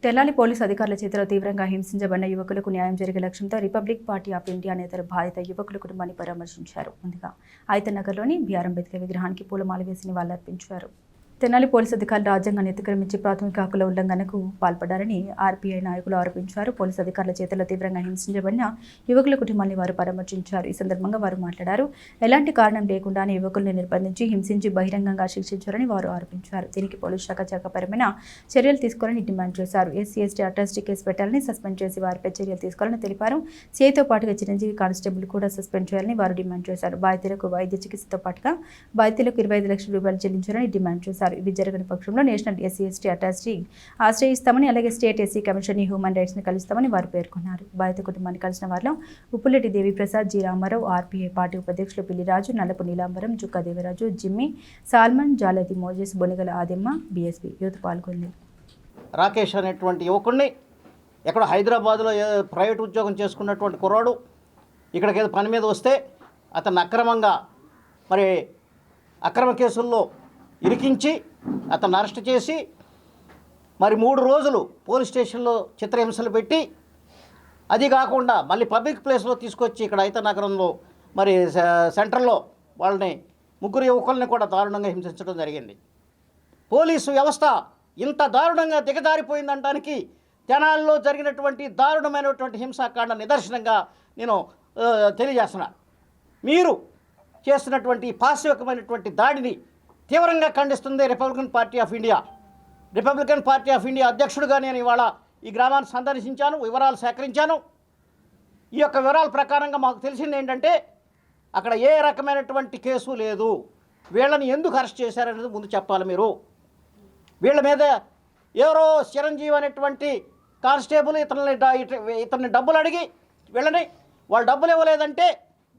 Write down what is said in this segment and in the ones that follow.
Tenali police అధికారుల చేతిలో తీవ్రంగా హింసించబడిన యువకులకు న్యాయం జరిగే లక్ష్యంతో రిపబ్లిక్ పార్టీ ఆఫ్ ఇండియా నేతలు బాధిత యువకుల కుటుంబాన్ని పరామర్శించారు. ముందుగా ఐతనగర్లోని బిఆర్ అంబేద్కర్ విగ్రహానికి పూలమాల వేసి నివాళులర్పించారు. తెనాలి పోలీసు అధికారులు రాజ్యాంగాన్ని అతిక్రమించి ప్రాథమిక హక్కుల ఉల్లంఘనకు పాల్పడ్డారని ఆర్పీఐ నాయకులు ఆరోపించారు. పోలీసు అధికారుల చేతుల్లో తీవ్రంగా హింసించబడిన యువకుల కుటుంబాన్ని వారు పరామర్శించారు. ఈ సందర్భంగా వారు మాట్లాడారు. ఎలాంటి కారణం లేకుండానే యువకుల్ని నిర్బంధించి హింసించి బహిరంగంగా శిక్షించారని వారు ఆరోపించారు. దీనికి పోలీసు శాఖ చట్టపరమైన చర్యలు తీసుకోవాలని డిమాండ్ చేశారు. ఎస్సీ ఎస్టీ అట్రాసిటీ కేసు పెట్టాలని, సస్పెండ్ చేసి వారిపై చర్యలు తీసుకోవాలని తెలిపారు. సీఐతో పాటుగా చిరంజీవి కానిస్టేబుల్ కూడా సస్పెండ్ చేయాలని వారు డిమాండ్ చేశారు. బాధితులకు వైద్య చికిత్సతో పాటుగా బాధితులకు 25 లక్షల రూపాయలు చెల్లించాలని డిమాండ్ చేశారు. ఇవి జరగని పక్షంలో నేషనల్ ఎస్సీ ఎస్టీ అట్రాసిటీ ఆశ్రయిస్తామని, అలాగే state SC commission human rights ని కలుస్తామని వారు పేర్కొన్నారు. బాధిత కుటుంబాన్ని కలిసిన వారిలో Uppuletti Deviprasad, G Ramarao, RPI party ఉపాధ్యక్షులు Pilliraju, Nallapu Neelambaram, Chukka Devaraju, Jimmy, Solomon, Jaladi Moses, Bonigala Adimma, BSP youth పాల్గొంది. రాకేష్ అనేటువంటి యువకుడిని ఎక్కడ హైదరాబాద్లో ప్రైవేట్ ఉద్యోగం చేసుకున్నటువంటి కుర్రాడు ఇక్కడికి ఏదో పని మీద వస్తే అతను అక్రమంగా అక్రమ కేసుల్లో ఇరికించి అతను అరెస్ట్ చేసి 3 రోజులు పోలీస్ స్టేషన్లో చిత్రహింసలు పెట్టి, అది కాకుండా మళ్ళీ పబ్లిక్ ప్లేస్లో తీసుకొచ్చి ఇక్కడ ఐతనగరంలో సెంటర్లో వాళ్ళని 3 యువకుల్ని కూడా దారుణంగా హింసించడం జరిగింది. పోలీసు వ్యవస్థ ఇంత దారుణంగా దిగజారిపోయిందనడానికి తెనాలిలో జరిగినటువంటి దారుణమైనటువంటి హింసాకాండ నిదర్శనంగా నేను తెలియజేస్తున్నా. మీరు చేస్తున్నటువంటి పాశవికమైనటువంటి దాడిని తీవ్రంగా ఖండిస్తుంది republican party of India. Republican party of India అధ్యక్షుడిగా నేను ఇవాళ ఈ గ్రామాన్ని సందర్శించాను, వివరాలు సేకరించాను. ఈ యొక్క వివరాల ప్రకారంగా మాకు తెలిసింది ఏంటంటే అక్కడ ఏ రకమైనటువంటి కేసు లేదు. వీళ్ళని ఎందుకు అరెస్ట్ చేశారనేది ముందు చెప్పాలి. మీరు వీళ్ళ మీద ఎవరో చిరంజీవి అనేటువంటి కానిస్టేబుల్ ఇతన్ని డబ్బులు అడిగి వీళ్ళని వాళ్ళు డబ్బులు ఇవ్వలేదంటే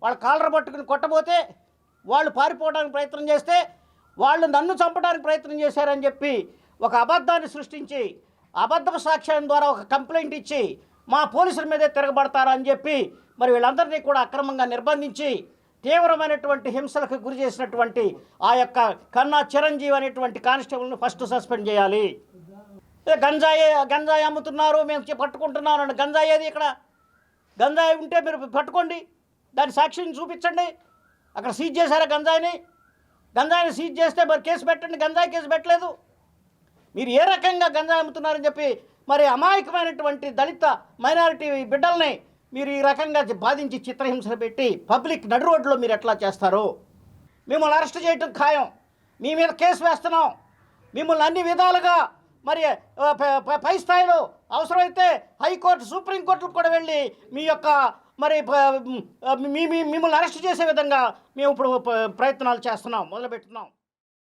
వాళ్ళ కాలర్ పట్టుకుని కొట్టబోతే వాళ్ళు పారిపోవడానికి ప్రయత్నం చేస్తే వాళ్ళు నన్ను చంపడానికి ప్రయత్నం చేశారని చెప్పి ఒక అబద్ధాన్ని సృష్టించి అబద్ధపు సాక్ష్యం ద్వారా ఒక కంప్లైంట్ ఇచ్చి మా పోలీసుల మీదే తిరగబడతారని చెప్పి వీళ్ళందరినీ కూడా అక్రమంగా నిర్బంధించి తీవ్రమైనటువంటి హింసలకు గురి చేసినటువంటి ఆ యొక్క కన్నా చిరంజీవి అనేటువంటి కానిస్టేబుల్ని ఫస్ట్ సస్పెండ్ చేయాలి. గంజాయి అమ్ముతున్నారు, మేము పట్టుకుంటున్నాం. గంజాయి ఏది? ఇక్కడ గంజాయి ఉంటే మీరు పట్టుకోండి, దాని సాక్షిని చూపించండి. అక్కడ సీజ్ చేశారా గంజాయిని సీజ్ చేస్తే కేసు పెట్టండి. గంజాయి కేసు పెట్టలేదు. మీరు ఏ రకంగా గంజాయి అమ్ముతున్నారని చెప్పి అమాయకమైనటువంటి దళిత మైనారిటీ బిడ్డల్ని మీరు ఈ రకంగా బాధించి చిత్రహింసలు పెట్టి పబ్లిక్ నడు రోడ్లో మీరు ఎట్లా చేస్తారో? మిమ్మల్ని అరెస్ట్ చేయటం ఖాయం. మీ మీద కేసు వేస్తున్నాం. మిమ్మల్ని అన్ని విధాలుగా పై స్థాయిలో అవసరమైతే హైకోర్టు, సుప్రీంకోర్టుకు కూడా వెళ్ళి మీ యొక్క మిమ్మల్ని అరెస్ట్ చేసే విధంగా మేము ఇప్పుడు ప్రయత్నాలు చేస్తున్నాం, మొదలుపెట్టున్నాం.